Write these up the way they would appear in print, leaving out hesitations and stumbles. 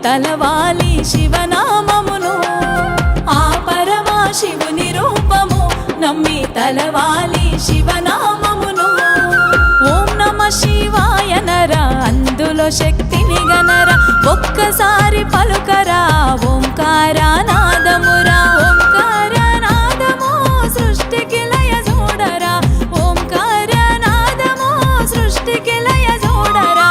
తలవాలి శివనామమును ఆ పరమా శివుని రూపము నమ్మి తలవాలి శివనామమును ఓం నమ శివాయ నరా అందులో శక్తిని గనరా ఒక్కసారి పలుకరా ఓంకారనాదమురా ఓంకారనాదము సృష్టికి లయ చూడరా ఓంకారనాదము సృష్టికి లయ చూడరా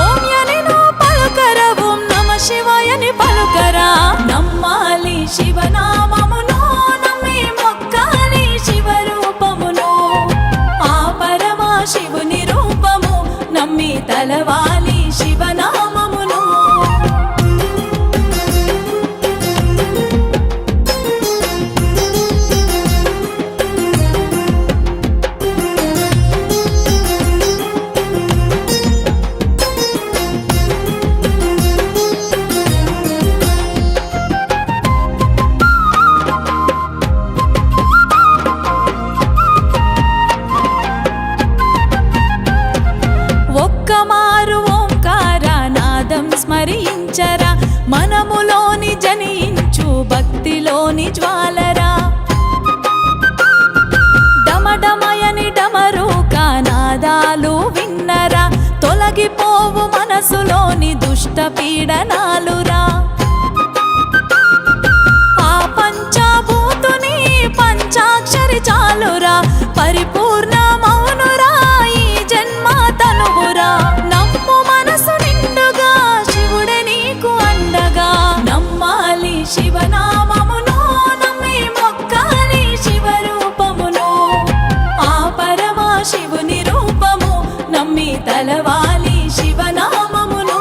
ఓం యనిను పలుకరా ఓం నమ శివాయని పలుకరా నమ్మాలి శివనామమును నమ్మి మొక్కాలి శివరూపమును ఆ పరమా శివుని రూపము నమ్మి తలవాలి శివనామమును ఒక్కమారు ఓంకారనాదం స్మరించరా మనములోని జనించు భక్తిలోని జ్వాలరా డమడమయని డమరుకనాదాలు విన్నరా తొలగిపోవు మనసులోని దుష్ట పీడనాలురా ఆ పంచభూతుని పంచాక్షరి చాలురా పరిపూర్ణ మౌనురా ఈ జన్మ తనువురా నమ్ము మనసు నిండుగా శివుడే నీకు అండగా నమ్మాలి శివనామమును నమ్మి మొక్కాలి శివరూపమును ఆ పరమా శివుని రూపము నమ్మి తలవాలి శివనామమును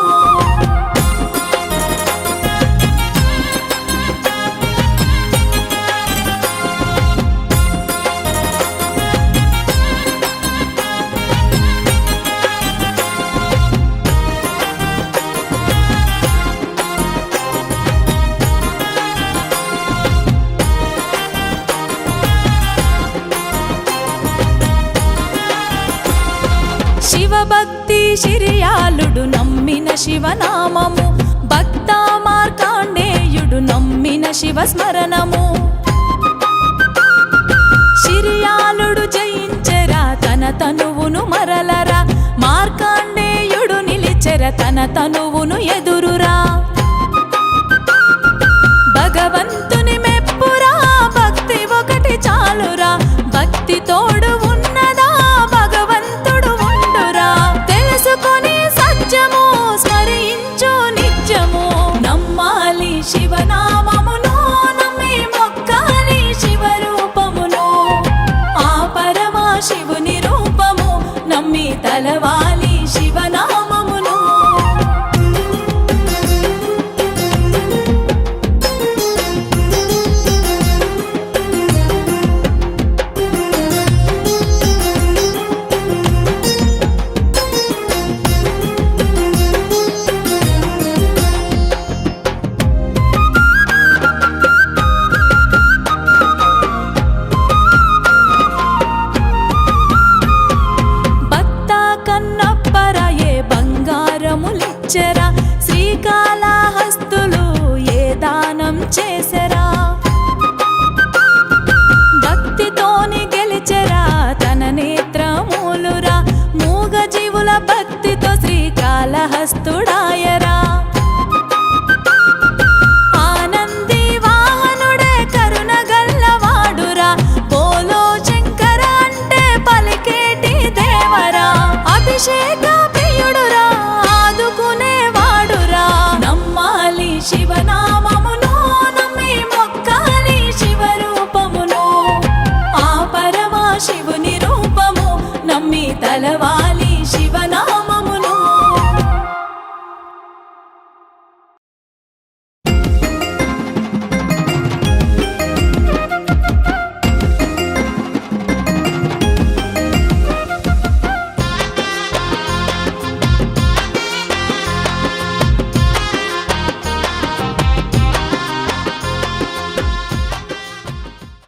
శివభక్తి శిరియాలుడు నమ్మిన శివనామము భక్త మార్కాండేయుడు నమ్మిన శివ స్మరణము శిరియాలుడు జయించెరా తన తనువును మరలరా మార్కాండేయుడు నిలిచెర తన తనువును ఎదురురా భగవంతుని మెప్పురా భక్తి ఒకటి చాలురా భక్తి తోడు ఉన్నదా భగవంతుడు ఉండురా తెలుసుకొని సత్యము స్మరించు నిత్యము నమ్మాలి శివనామమును నమ్మి మొక్కాలి శివరూపమును ఆ పరమా శివుని రూపము నమ్మి తలవాలి శివనామమును భక్త కన్నప్పరాయే బంగారములిచ్చెరా శ్రీకాళహస్తులు ఏ దానం చేసెరా భక్తితోని గెలిచెరా తన నేత్రమూలురా మూగ జీవుల భక్తితో శ్రీకాళహస్తుడాయరా ఆనంది వాహనుడే కరుణ గల్లవాడురా బోలో శంకర అంటే పలికేటి దేవరా అభిషేక ప్రియుడురా ఆదుకునే వాడురా నమ్మాలి శివనామమును నమ్మి మొక్కాలి శివరూపమును ఆ పరమా శివుని రూపము నమ్మి తలవాలి